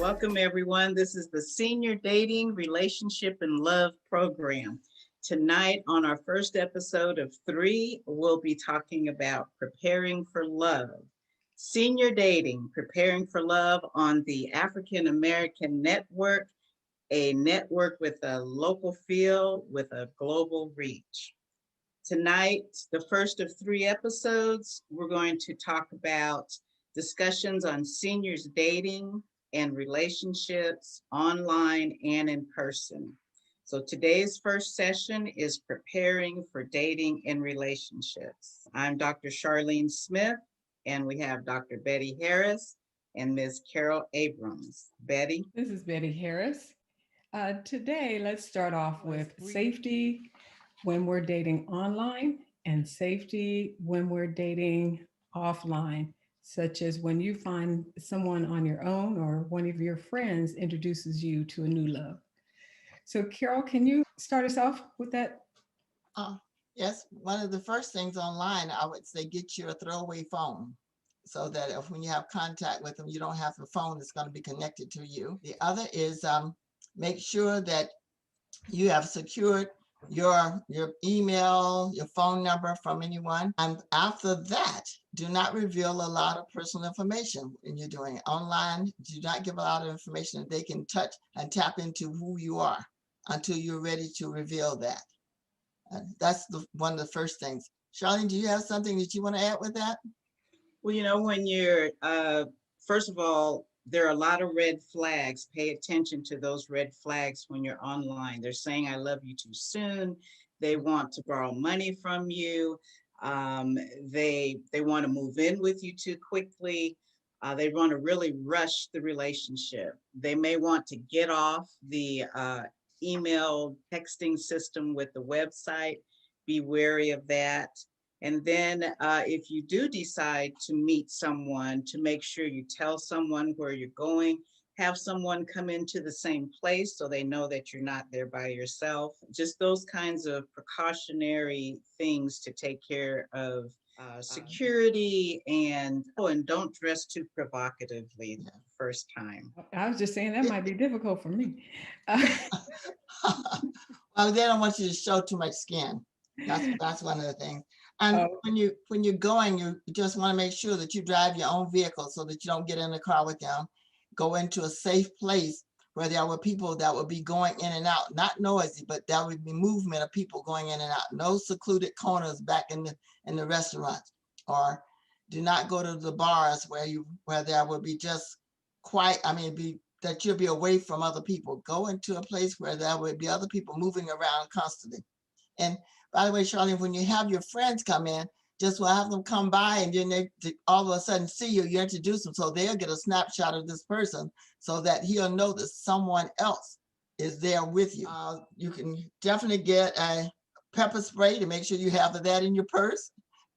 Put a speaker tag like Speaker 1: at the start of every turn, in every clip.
Speaker 1: Welcome, everyone. This is the Senior Dating, Relationship, and Love program. Tonight, on our first episode of 3, we'll be talking about preparing for love. Senior Dating, Preparing for Love on the African American Network, a network with a local feel with a global reach. Tonight, the first of 3 episodes, we're going to talk about discussions on seniors dating and relationships online and in person. So today's first session is preparing for dating and relationships. I'm Dr. Charlene Smith, and we have Dr. Betty Harris and Ms. Carol Abrams. Betty?
Speaker 2: This is Betty Harris. Today, let's start off with safety when we're dating online and safety when we're dating offline, such as when you find someone on your own or one of your friends introduces you to a new love. So, Carol, can you start us off with that?
Speaker 3: Uh, yes, one of the first things online, I would say get you a throwaway phone so that if when you have contact with them, you don't have a phone that's going to be connected to you. The other is make sure that you have secured your email, your phone number from anyone. And after that, do not reveal a lot of personal information when you're doing it. Online. Do not give a lot of information that they can touch and tap into who you are until you're ready to reveal that. That's one of the first things. Charlene, do you have something that you want to add with that?
Speaker 1: Well, when you're, first of all, there are a lot of red flags. Pay attention to those red flags when you're online. They're saying, I love you too soon. They want to borrow money from you. They want to move in with you too quickly. They want to really rush the relationship. They may want to get off the email texting system with the website. Be wary of that. And then if you do decide to meet someone, to make sure you tell someone where you're going, have someone come into the same place so they know that you're not there by yourself. Just those kinds of precautionary things to take care of security, and don't dress too provocatively the first time.
Speaker 2: I was just saying that might be difficult for me.
Speaker 3: Well, they don't want you to show too much skin. That's one of the things. And
Speaker 2: Oh.
Speaker 3: when you're going, you just want to make sure that you drive your own vehicle so that you don't get in the car with them. Go into a safe place where there were people that would be going in and out, not noisy, but there would be movement of people going in and out. No secluded corners back in the restaurants, or do not go to the bars where there would be just quiet. I mean, that you'll be away from other people. Go into a place where there would be other people moving around constantly. And by the way, Charlene, when you have your friends come in, just will have them come by and then they all of a sudden see you, you introduce them. So they'll get a snapshot of this person so that he'll know that someone else is there with you. You can definitely get a pepper spray to make sure you have that in your purse.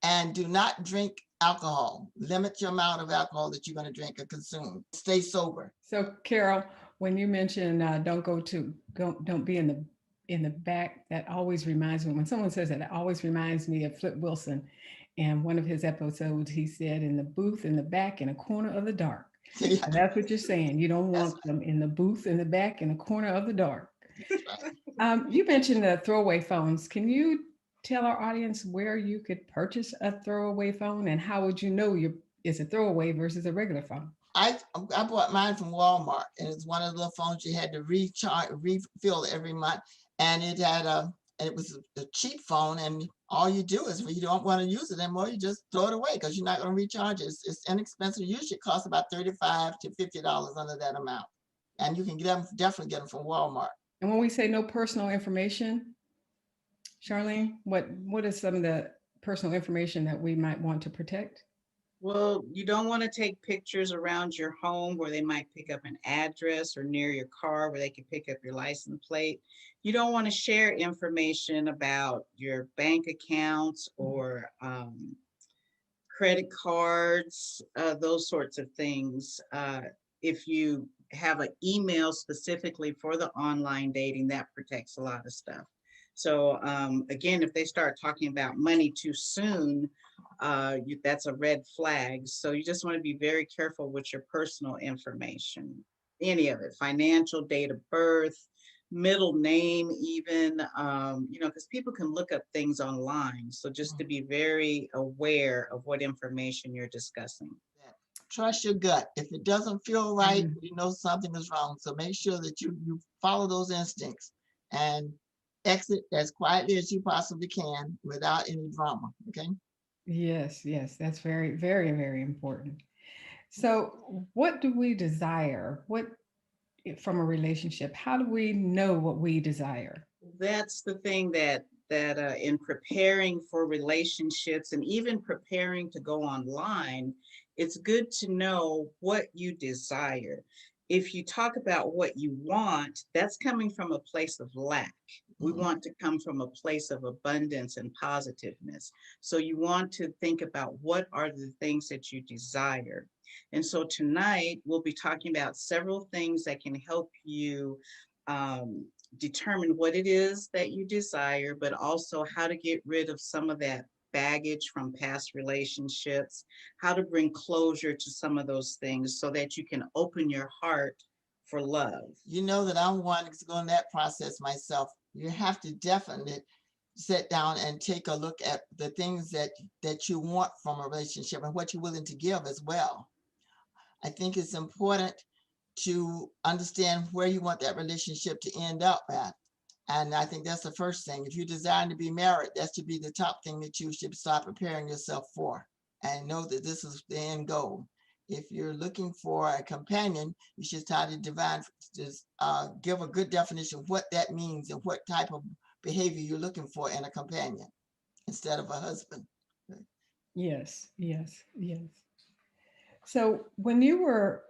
Speaker 3: And do not drink alcohol. Limit your amount of alcohol that you're going to drink or consume. Stay sober.
Speaker 2: So, Carol, when you mention don't be in the back, that always reminds me. When someone says that, it always reminds me of Flip Wilson. And one of his episodes, he said, "In the booth, in the back, in a corner of the dark."
Speaker 3: Yeah.
Speaker 2: And that's what you're saying. You don't
Speaker 3: That's
Speaker 2: want them in the booth, in the back, in a corner of the dark.
Speaker 3: right.
Speaker 2: You mentioned the throwaway phones. Can you tell our audience where you could purchase a throwaway phone, and how would you know it's a throwaway versus a regular phone?
Speaker 3: I bought mine from Walmart, and it's one of the phones you had to refill every month, and it was a cheap phone, and all you do is when you don't want to use it anymore, you just throw it away because you're not going to recharge it. It's inexpensive. Usually it costs about $35 to $50 under that amount, and you can definitely get them from Walmart.
Speaker 2: And when we say no personal information, Charlene, what is some of the personal information that we might want to protect?
Speaker 1: Well, you don't want to take pictures around your home where they might pick up an address, or near your car where they can pick up your license plate. You don't want to share information about your bank accounts or credit cards, those sorts of things. If you have an email specifically for the online dating that protects a lot of stuff. So again, if they start talking about money too soon, that's a red flag. So you just want to be very careful with your personal information, any of it, financial, date of birth, middle name, even, because people can look up things online. So just to be very aware of what information you're discussing.
Speaker 3: Trust your gut. If it doesn't feel right,
Speaker 2: Mhm.
Speaker 3: you know something is wrong. So make sure that you follow those instincts and exit as quietly as you possibly can without any drama. Okay.
Speaker 2: Yes, yes, that's very, very, very important. So, what do we desire? What from a relationship? How do we know what we desire?
Speaker 1: That's the thing that in preparing for relationships and even preparing to go online, it's good to know what you desire. If you talk about what you want, that's coming from a place of lack. We
Speaker 3: Mhm.
Speaker 1: want to come from a place of abundance and positiveness. So you want to think about what are the things that you desire. And so tonight we'll be talking about several things that can help you um, determine what it is that you desire, but also how to get rid of some of that baggage from past relationships, how to bring closure to some of those things so that you can open your heart for love.
Speaker 3: You know that I'm wanting to go in that process myself. You have to definitely sit down and take a look at the things that you want from a relationship and what you're willing to give as well. I think it's important to understand where you want that relationship to end up at. And I think that's the first thing. If you're desiring to be married, that should be the top thing that you should start preparing yourself for and know that this is the end goal. If you're looking for a companion, you should try to just give a good definition of what that means and what type of behavior you're looking for in a companion instead of a husband.
Speaker 2: Yes, yes, yes. So, when you were,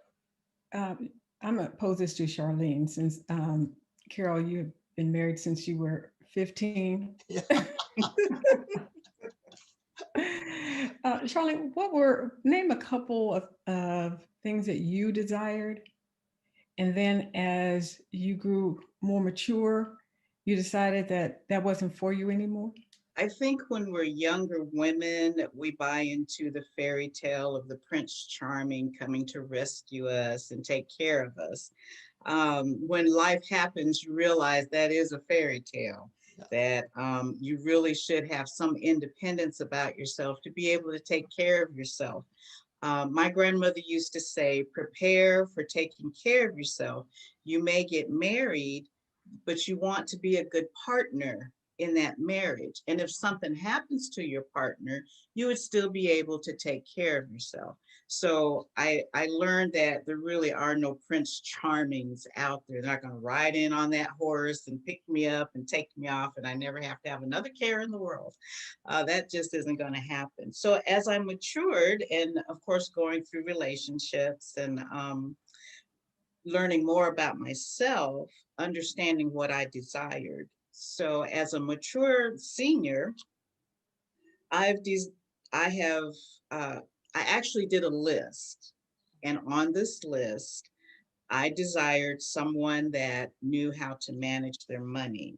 Speaker 2: um, I'm gonna pose this to Charlene, since Carol, you've been married since you were 15.
Speaker 3: Yeah.
Speaker 2: Charlene, name a couple of things that you desired, and then as you grew more mature, you decided that that wasn't for you anymore?
Speaker 1: I think when we're younger women, we buy into the fairy tale of the Prince Charming coming to rescue us and take care of us. When life happens, you realize that is a fairy tale,
Speaker 3: Yeah.
Speaker 1: that you really should have some independence about yourself to be able to take care of yourself. My grandmother used to say, prepare for taking care of yourself. You may get married, but you want to be a good partner in that marriage. And if something happens to your partner, you would still be able to take care of yourself. So I learned that there really are no Prince Charmings out there. They're not going to ride in on that horse and pick me up and take me off, and I never have to have another care in the world. That just isn't going to happen. So as I matured, and of course, going through relationships and learning more about myself, understanding what I desired. So as a mature senior, I've des- I have I actually did a list, and on this list, I desired someone that knew how to manage their money.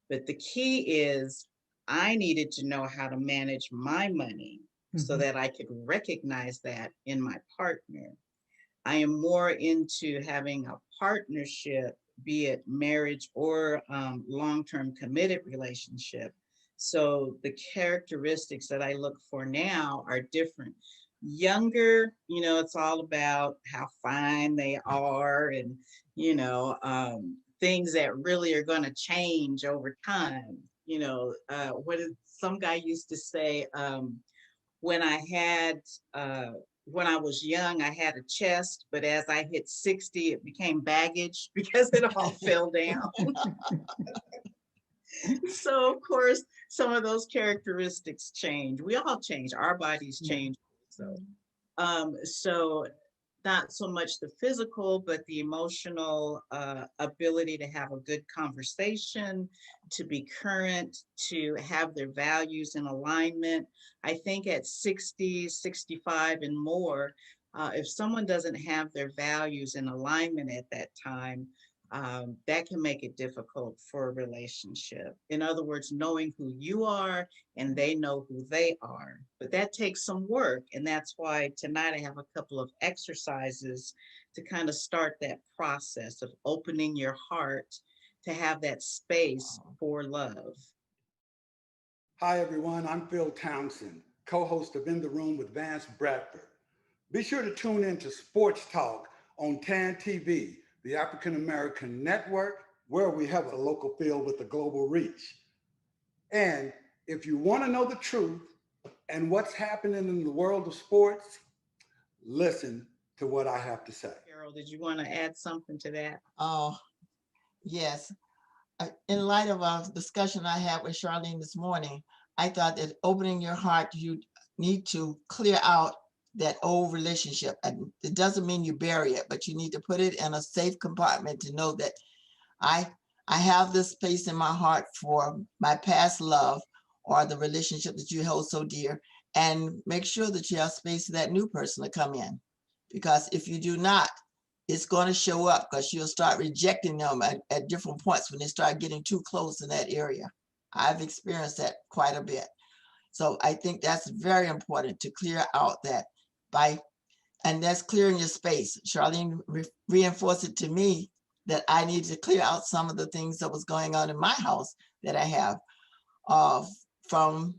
Speaker 1: But the key is I needed to know how to manage my money so
Speaker 2: Mhm.
Speaker 1: that I could recognize that in my partner. I am more into having a partnership, be it marriage or long-term committed relationship. So the characteristics that I look for now are different. Younger, it's all about how fine they are and, things that really are going to change over time. What did some guy used to say? When I had when I was young, I had a chest, but as I hit 60, it became baggage because it all fell down. So of course, some of those characteristics change. We all change, our bodies
Speaker 2: Yeah.
Speaker 1: change. So not so much the physical, but the emotional ability to have a good conversation, to be current, to have their values in alignment. I think at 60, 65 and more, If someone doesn't have their values in alignment at that time, that can make it difficult for a relationship. In other words, knowing who you are and they know who they are. But that takes some work. And that's why tonight I have a couple of exercises to kind of start that process of opening your heart to have that space for love.
Speaker 4: Hi, everyone. I'm Phil Townsend, co-host of In the Room with Vance Bradford. Be sure to tune in to Sports Talk on TAN TV, the African American network, where we have a local feel with a global reach. And if you want to know the truth and what's happening in the world of sports, listen to what I have to say.
Speaker 1: Carol, did you want to add something to that?
Speaker 3: Oh, yes. In light of our discussion I had with Charlene this morning, I thought that opening your heart, you need to clear out that old relationship. And it doesn't mean you bury it, but you need to put it in a safe compartment to know that I have this space in my heart for my past love or the relationship that you hold so dear, and make sure that you have space for that new person to come in. Because if you do not, it's going to show up, because you'll start rejecting them at different points when they start getting too close in that area. I've experienced that quite a bit. So I think that's very important to clear out that and that's clearing your space. Charlene reinforced it to me that I need to clear out some of the things that was going on in my house that I have from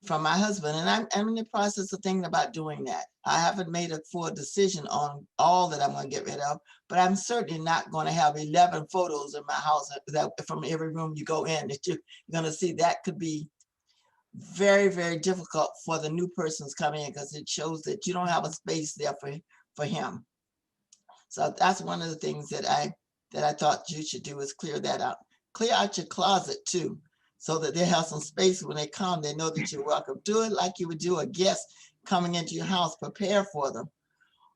Speaker 3: my husband. And I'm in the process of thinking about doing that. I haven't made a full decision on all that I'm going to get rid of, but I'm certainly not going to have 11 photos in my house that from every room you go in that you're going to see. That could be very, very difficult for the new persons coming in, because it shows that you don't have a space there for him. So that's one of the things that I thought you should do, is clear that out. Clear out your closet too, so that they have some space when they come. They know that you're welcome. Do it like you would do a guest coming into your house. Prepare for them.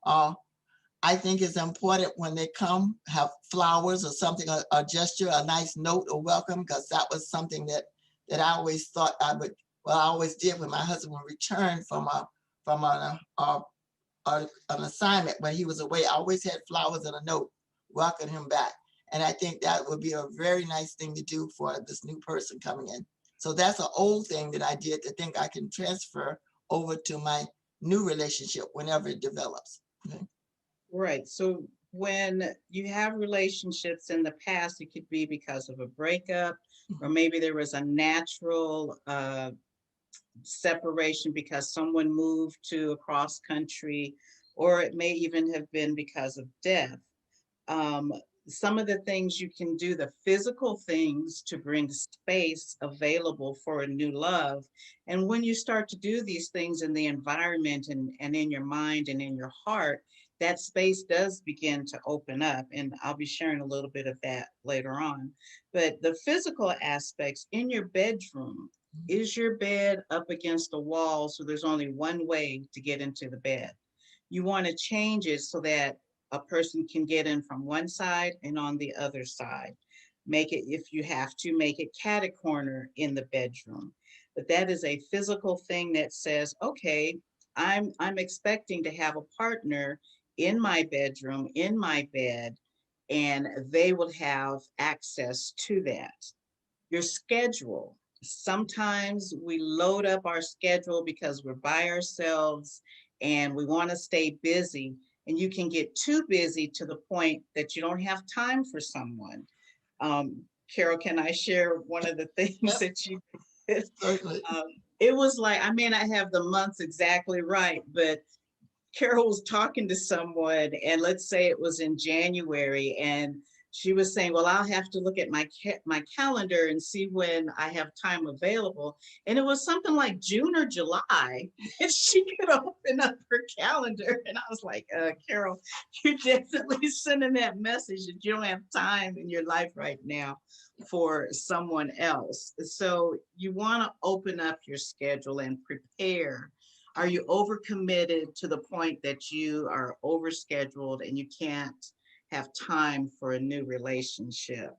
Speaker 3: I think it's important when they come, have flowers or something, a gesture, a nice note or welcome, because that was something that I always thought I would. Well, I always did when my husband would return from an assignment when he was away. I always had flowers and a note welcoming him back. And I think that would be a very nice thing to do for this new person coming in. So that's an old thing that I did to think I can transfer over to my new relationship whenever it develops. Okay.
Speaker 1: Right. So when you have relationships in the past, it could be because of a breakup, or maybe there was a natural separation because someone moved to a cross country, or it may even have been because of death. Um, some of the things you can do, the physical things to bring space available for a new love. And when you start to do these things in the environment and in your mind and in your heart, that space does begin to open up. And I'll be sharing a little bit of that later on. But the physical aspects in your bedroom, is your bed up against the wall so there's only one way to get into the bed? You want to change it so that a person can get in from one side and on the other side. Make it, if you have to, make it catty corner in the bedroom. But that is a physical thing that says, okay, I'm expecting to have a partner in my bedroom, in my bed, and they will have access to that. Your schedule. Sometimes we load up our schedule because we're by ourselves and we want to stay busy, and you can get too busy to the point that you don't have time for someone. Carol, can I share one of the things
Speaker 3: Yep.
Speaker 1: that you did?
Speaker 3: Certainly.
Speaker 1: It was like, I may not have the months exactly right, but Carol was talking to someone, and let's say it was in January, and she was saying, well, I'll have to look at my calendar and see when I have time available. And it was something like June or July, and she could open up her calendar. And I was like, Carol, you're definitely sending that message that you don't have time in your life right now for someone else. So you want to open up your schedule and prepare. Are you overcommitted to the point that you are overscheduled and you can't have time for a new relationship?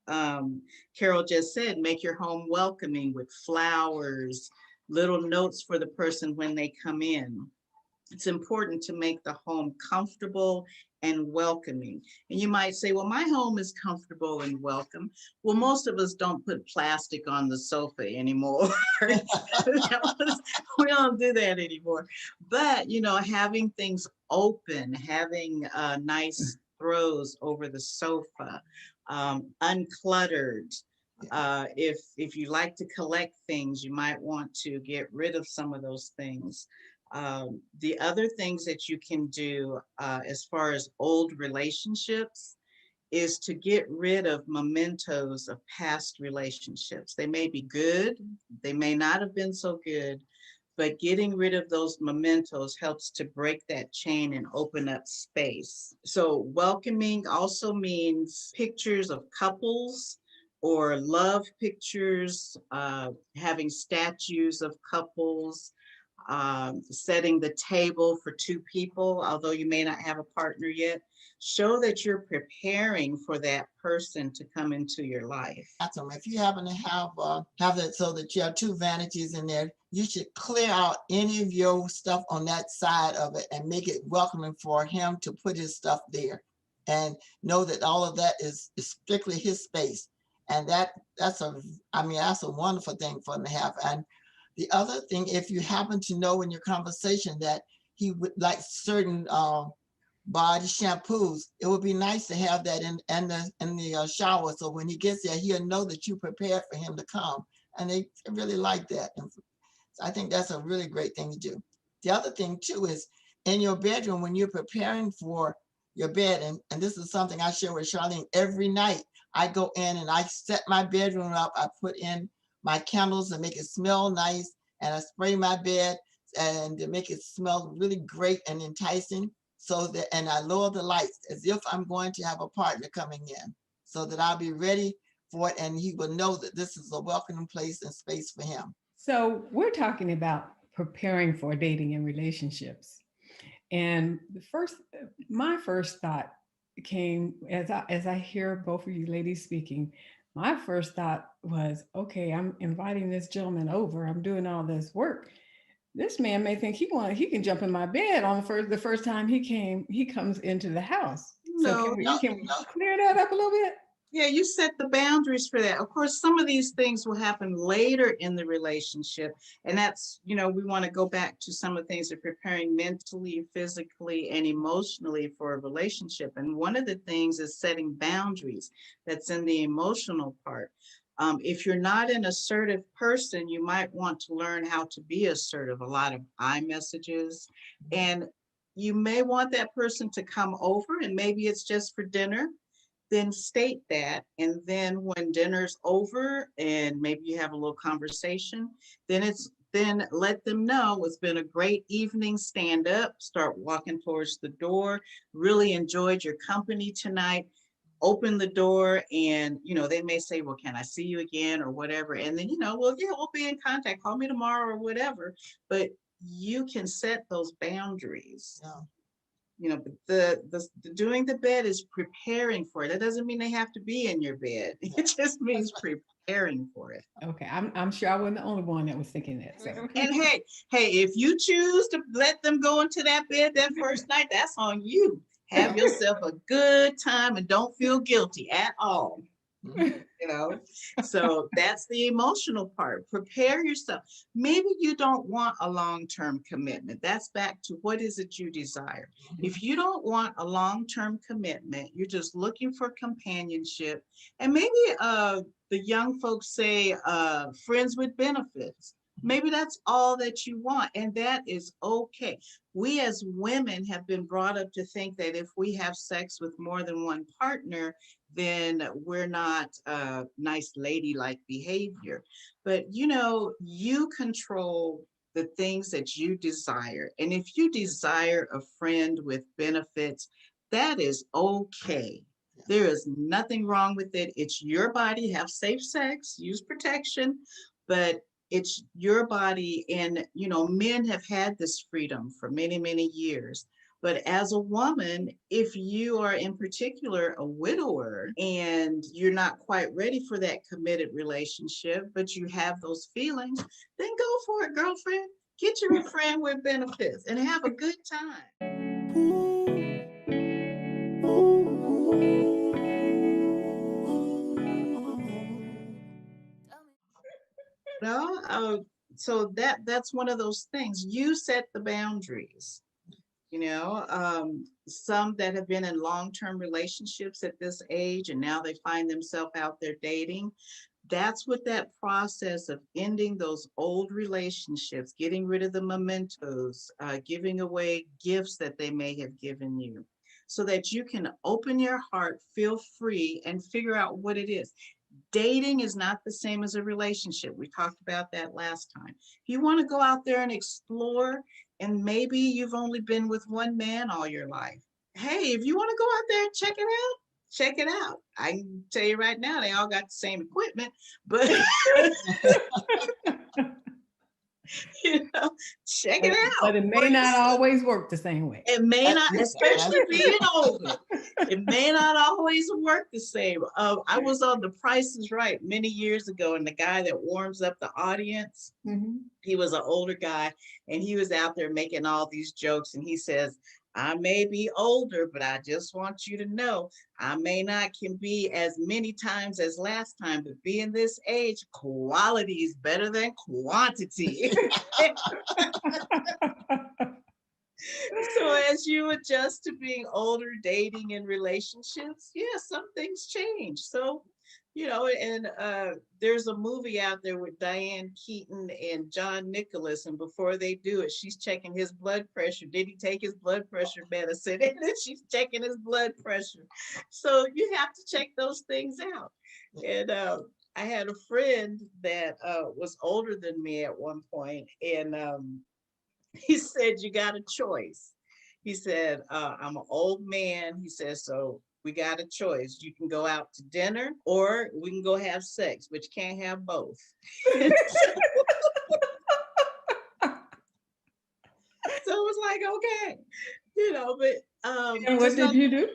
Speaker 1: Carol just said, make your home welcoming with flowers, little notes for the person when they come in. it's important to make the home comfortable and welcoming. And you might say, well, my home is comfortable and welcome. Well, most of us don't put plastic on the sofa anymore. We don't do that anymore. But, having things open, having nice throws over the sofa, uncluttered. If you like to collect things, you might want to get rid of some of those things. The other things that you can do as far as old relationships is to get rid of mementos of past relationships. They may be good, they may not have been so good, but getting rid of those mementos helps to break that chain and open up space. So welcoming also means pictures of couples or love pictures, having statues of couples, setting the table for two people, although you may not have a partner yet. Show that you're preparing for that person to come into your life.
Speaker 3: Bathroom. If you happen to have that so that you have two vanities in there, you should clear out any of your stuff on that side of it and make it welcoming for him to put his stuff there, and know that all of that is strictly his space. And that's a wonderful thing for him to have. And the other thing, if you happen to know in your conversation that he would like certain body shampoos, it would be nice to have that in the shower. So when he gets there, he'll know that you prepared for him to come. And they really like that. And I think that's a really great thing to do. The other thing too is in your bedroom, when you're preparing for your bed, and this is something I share with Charlene every night. I go in and I set my bedroom up. I put in my candles and make it smell nice. And I spray my bed and to make it smell really great and enticing. And I lower the lights as if I'm going to have a partner coming in, so that I'll be ready for it. And he will know that this is a welcoming place and space for him.
Speaker 2: So we're talking about preparing for dating and relationships. And my first thought came as I hear both of you ladies speaking. My first thought was, okay, I'm inviting this gentleman over. I'm doing all this work. This man may think he can jump in my bed on the first time he comes into the house. So
Speaker 1: No,
Speaker 2: can we clear that up a little bit?
Speaker 1: yeah, you set the boundaries for that. Of course, some of these things will happen later in the relationship. And that's, we want to go back to some of the things of preparing mentally, physically, and emotionally for a relationship. And one of the things is setting boundaries. That's in the emotional part. If you're not an assertive person, you might want to learn how to be assertive. A lot of I messages. And you may want that person to come over, and maybe it's just for dinner. Then state that. And then when dinner's over and maybe you have a little conversation, then let them know it's been a great evening. Stand up, start walking towards the door. Really enjoyed your company tonight. Open the door, and they may say, well, can I see you again or whatever? And then well, yeah, we'll be in contact. Call me tomorrow or whatever. But you can set those boundaries.
Speaker 3: Yeah.
Speaker 1: The doing the bed is preparing for it. That doesn't mean they have to be in your bed. It just means preparing for it.
Speaker 2: Okay, I'm sure I wasn't the only one that was thinking that. So.
Speaker 1: And hey, if you choose to let them go into that bed that first night, that's on you. Have yourself a good time and don't feel guilty at all. So that's the emotional part. Prepare yourself. Maybe you don't want a long-term commitment. That's back to what is it you desire. If you don't want a long-term commitment, you're just looking for companionship. And maybe the young folks say friends with benefits. Maybe that's all that you want, and that is okay. We as women have been brought up to think that if we have sex with more than one partner, then we're not nice ladylike behavior. But you control the things that you desire. And if you desire a friend with benefits, that is okay. There is nothing wrong with it. It's your body. Have safe sex, use protection, but it's your body. And men have had this freedom for many, many years. But as a woman, if you are in particular a widower and you're not quite ready for that committed relationship, but you have those feelings, then go for it, girlfriend. Get you a friend with benefits and have a good time. No, so that's one of those things. You set the boundaries. Some that have been in long-term relationships at this age and now they find themselves out there dating. That's what that process of ending those old relationships, getting rid of the mementos, giving away gifts that they may have given you, so that you can open your heart, feel free, and figure out what it is. Dating is not the same as a relationship. We talked about that last time. If you want to go out there and explore, and maybe you've only been with one man all your life, hey, if you want to go out there and check it out, check it out. I can tell you right now, they all got the same equipment, but check it out.
Speaker 2: But it may not always work the same way.
Speaker 1: It may not, especially being older. It may not always work the same. I was on The Price is Right many years ago, and the guy that warms up the audience, he was an older guy, and he was out there making all these jokes, and he says, I may be older, but I just want you to know, I may not can be as many times as last time, but being this age, quality is better than quantity. So as you adjust to being older, dating and relationships, yeah, some things change. So, and there's a movie out there with Diane Keaton and John Nicholas, and before they do it, she's checking his blood pressure. Did he take his blood pressure medicine? And then she's checking his blood pressure. So you have to check those things out. And I had a friend that was older than me at one point, and he said, you got a choice. He said, I'm an old man. He says, so we got a choice. You can go out to dinner or we can go have sex, but you can't have both. So it was like, okay, but
Speaker 2: And what did you do?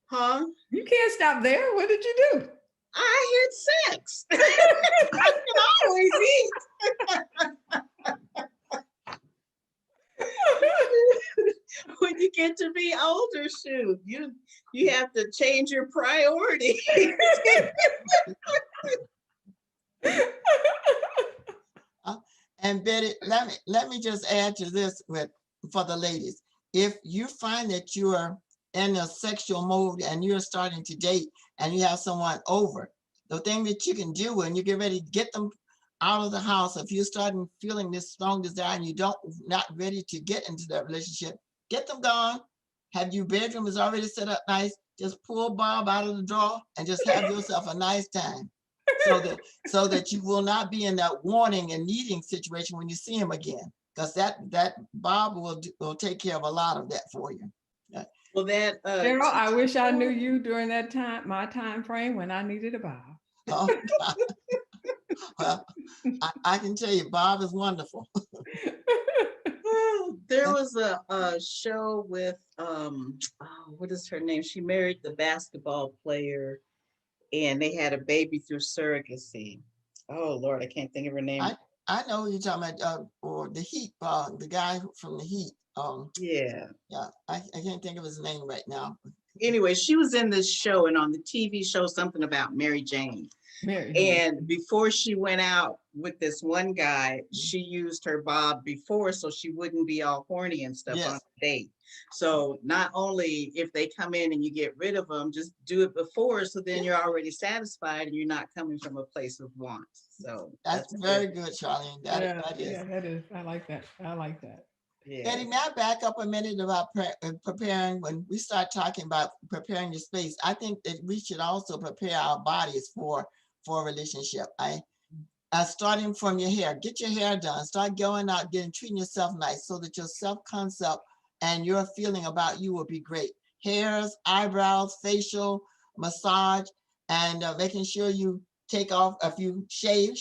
Speaker 1: Huh?
Speaker 2: You can't stop there. What did you do?
Speaker 1: I had sex. I can always eat. When you get to be older, shoot, you have to change your priorities.
Speaker 3: And Betty, let me just add to this for the ladies. If you find that you are in a sexual mode and you're starting to date and you have someone over, the thing that you can do when you get ready to get them out of the house, if you're starting feeling this strong desire and you not ready to get into that relationship, get them gone. Have your bedroom is already set up nice. Just pull Bob out of the drawer and just have yourself a nice time, so that you will not be in that wanting and needing situation when you see him again, because that Bob will take care of a lot of that for you.
Speaker 1: Well, that
Speaker 2: Cheryl, I wish I knew you during that time, my time frame when I needed a Bob.
Speaker 3: Oh, God. Well, I can tell you, Bob is wonderful.
Speaker 1: There was a show with what is her name? She married the basketball player, and they had a baby through surrogacy. Oh Lord, I can't think of her name.
Speaker 3: I know who you're talking about, or the Heat, the guy from the Heat.
Speaker 1: Yeah,
Speaker 3: I can't think of his name right now.
Speaker 1: Anyway, she was in this show, and on the TV show, something about Mary Jane. And before she went out with this one guy, she used her Bob before so she wouldn't be all horny and stuff on a date. So not only if they come in and you get rid of them, just do it before, so then you're already satisfied and you're not coming from a place of want. So
Speaker 3: that's very good, Charlene. That
Speaker 2: is. I like that.
Speaker 3: Yeah. Betty, may I back up a minute about preparing? When we start talking about preparing your space, I think that we should also prepare our bodies for a relationship. Starting from your hair, get your hair done, start going out, treating yourself nice, so that your self-concept and your feeling about you will be great. Hairs, eyebrows, facial, massage, and making sure you take off, if you shave,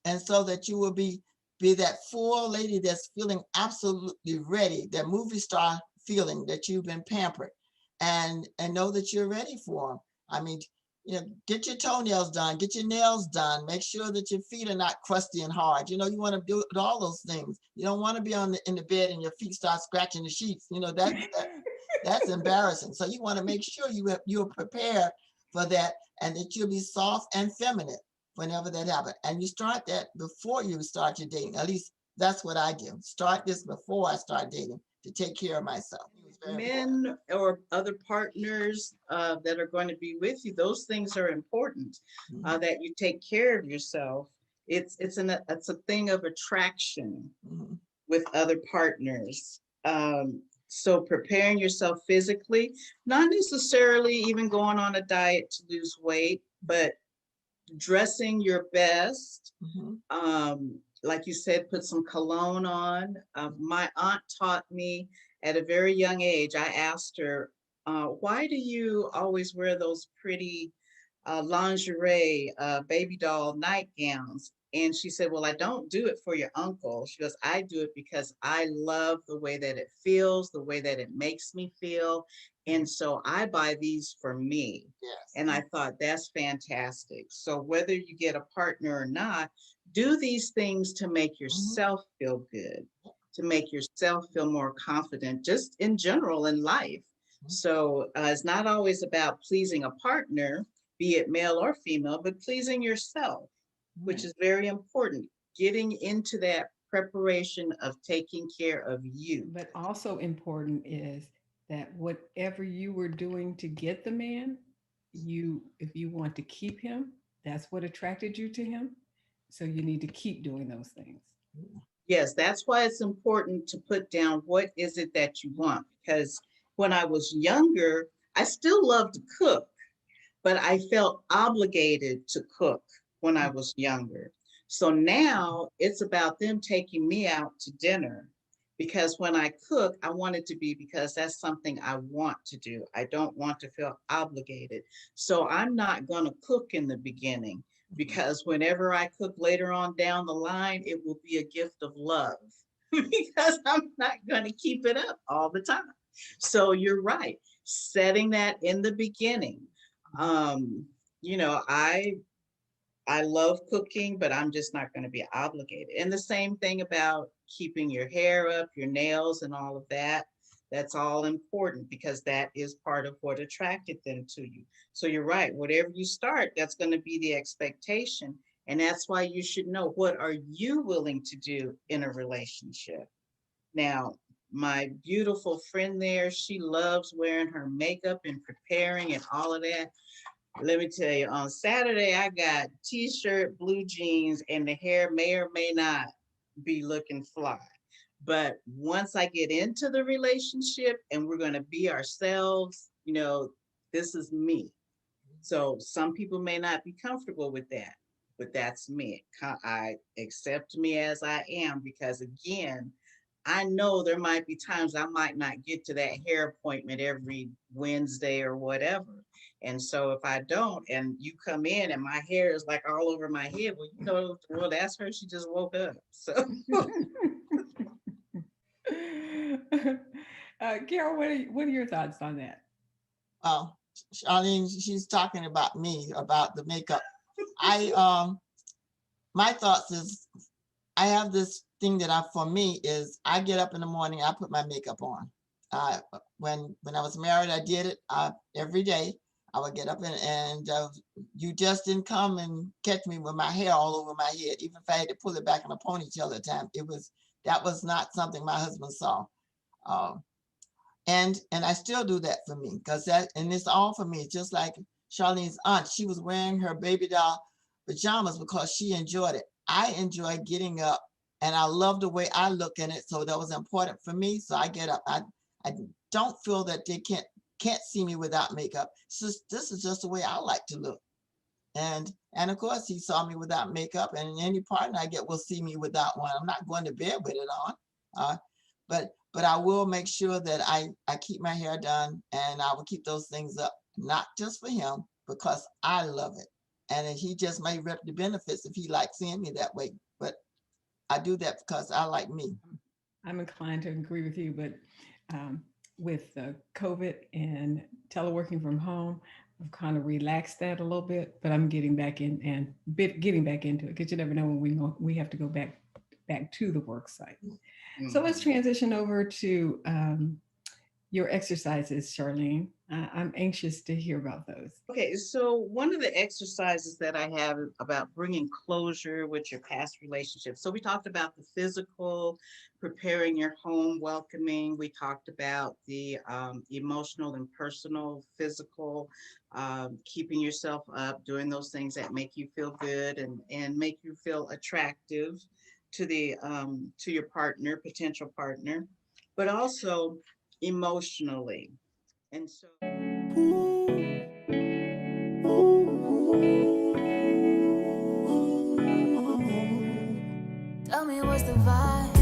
Speaker 3: and so that you will be that full lady that's feeling absolutely ready, that movie star feeling that you've been pampered, and know that you're ready for them. I mean, Get your toenails done, get your nails done, make sure that your feet are not crusty and hard. You want to do all those things. You don't want to be in the bed and your feet start scratching the sheets. That's embarrassing. So you want to make sure you're prepared for that, and that you'll be soft and feminine whenever that happens. And you start that before you start your dating. At least that's what I do. Start this before I start dating to take care of myself. It's very important.
Speaker 1: Men or other partners that are going to be with you, those things are important,
Speaker 3: Mhm,
Speaker 1: that you take care of yourself. It's a thing of attraction
Speaker 3: mhm,
Speaker 1: with other partners. So preparing yourself physically, not necessarily even going on a diet to lose weight, but dressing your best.
Speaker 3: mhm,
Speaker 1: Like you said, put some cologne on. My aunt taught me at a very young age. I asked her, why do you always wear those pretty lingerie, baby doll nightgowns? And she said, well, I don't do it for your uncle. She goes, I do it because I love the way that it feels, the way that it makes me feel. And so I buy these for me.
Speaker 3: Yes.
Speaker 1: And I thought that's fantastic. So whether you get a partner or not, do these things to make
Speaker 3: Mhm,
Speaker 1: yourself feel good, to make yourself feel more confident, just in general in life.
Speaker 3: mhm,
Speaker 1: So it's not always about pleasing a partner, be it male or female, but pleasing yourself, which
Speaker 3: right.
Speaker 1: is very important. Getting into that preparation of taking care of you.
Speaker 2: But also important is that whatever you were doing to get the man, if you want to keep him, that's what attracted you to him. So you need to keep doing those things.
Speaker 1: Yes, that's why it's important to put down what is it that you want. Because when I was younger, I still loved to cook, but I felt obligated to cook when I was younger. So now it's about them taking me out to dinner, because when I cook, I want it to be because that's something I want to do. I don't want to feel obligated. So I'm not going to cook in the beginning,
Speaker 3: Mhm,
Speaker 1: because whenever I cook later on down the line, it will be a gift of love because I'm not going to keep it up all the time. So you're right, setting that in the beginning.
Speaker 3: mhm,
Speaker 1: um you know, I love cooking, but I'm just not going to be obligated. And the same thing about keeping your hair up, your nails and all of that. That's all important, because that is part of what attracted them to you. So you're right, whatever you start, that's going to be the expectation. And that's why you should know, what are you willing to do in a relationship? Now, my beautiful friend there, she loves wearing her makeup and preparing and all of that. Let me tell you, on Saturday, I got t-shirt, blue jeans, and the hair may or may not be looking fly. But once I get into the relationship and we're going to be ourselves, this is me. So some people may not be comfortable with that, but that's me. I accept me as I am, because again, I know there might be times I might not get to that hair appointment every Wednesday or whatever. And so if I don't, and you come in and my hair is like all over my head, well, that's her. She just woke up. So
Speaker 2: Carol, what are your thoughts on that?
Speaker 3: Well, Charlene, she's talking about me, about the makeup. I My thoughts is, I have this thing that for me is, I get up in the morning, I put my makeup on. Uh, when I was married, I did it every day. I would get up and you just didn't come and catch me with my hair all over my head, even if I had to pull it back in a ponytail at the time. That was not something my husband saw. Um, and I still do that for me, because it's all for me. Just like Charlene's aunt, she was wearing her baby doll pajamas because she enjoyed it. I enjoy getting up, and I love the way I look in it. So that was important for me. So I get up. I don't feel that they can't see me without makeup. This is just the way I like to look. And of course he saw me without makeup, and any partner I get will see me without one. I'm not going to bed with it on. Uh, but I will make sure that I keep my hair done, and I will keep those things up, not just for him, because I love it. And he just may reap the benefits if he likes seeing me that way. But I do that because I like me.
Speaker 2: I'm inclined to agree with you, but with COVID and teleworking from home, I've kind of relaxed that a little bit, but I'm getting back in and getting back into it because you never know when we have to go back to the work site. So let's transition over to your exercises, Charlene. I'm anxious to hear about those.
Speaker 1: Okay, so one of the exercises that I have about bringing closure with your past relationships. So we talked about the physical, preparing your home, welcoming. We talked about the emotional and personal, physical, keeping yourself up, doing those things that make you feel good and make you feel attractive to the to your partner, potential partner, but also emotionally. And so
Speaker 5: tell me what's the vibe.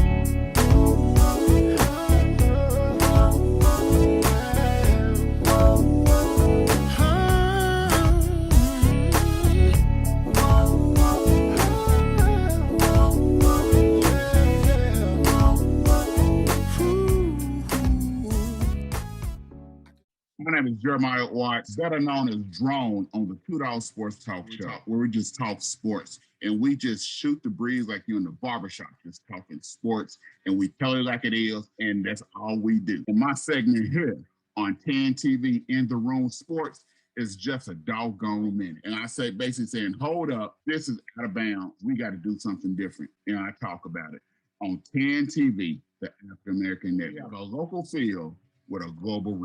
Speaker 6: My name is Jeremiah Watts, better known as Drone, on the $2 Sports Talk Show, where we just talk sports and we just shoot the breeze like you in the barbershop, just talking sports, and we tell it like it is, and that's all we do. And my segment here on 10 TV In the Room Sports is just a doggone minute. And I say, basically saying, hold up, this is out of bounds. We got to do something different. And I talk about it on 10 TV, the African American Network, a local feel with a global reach.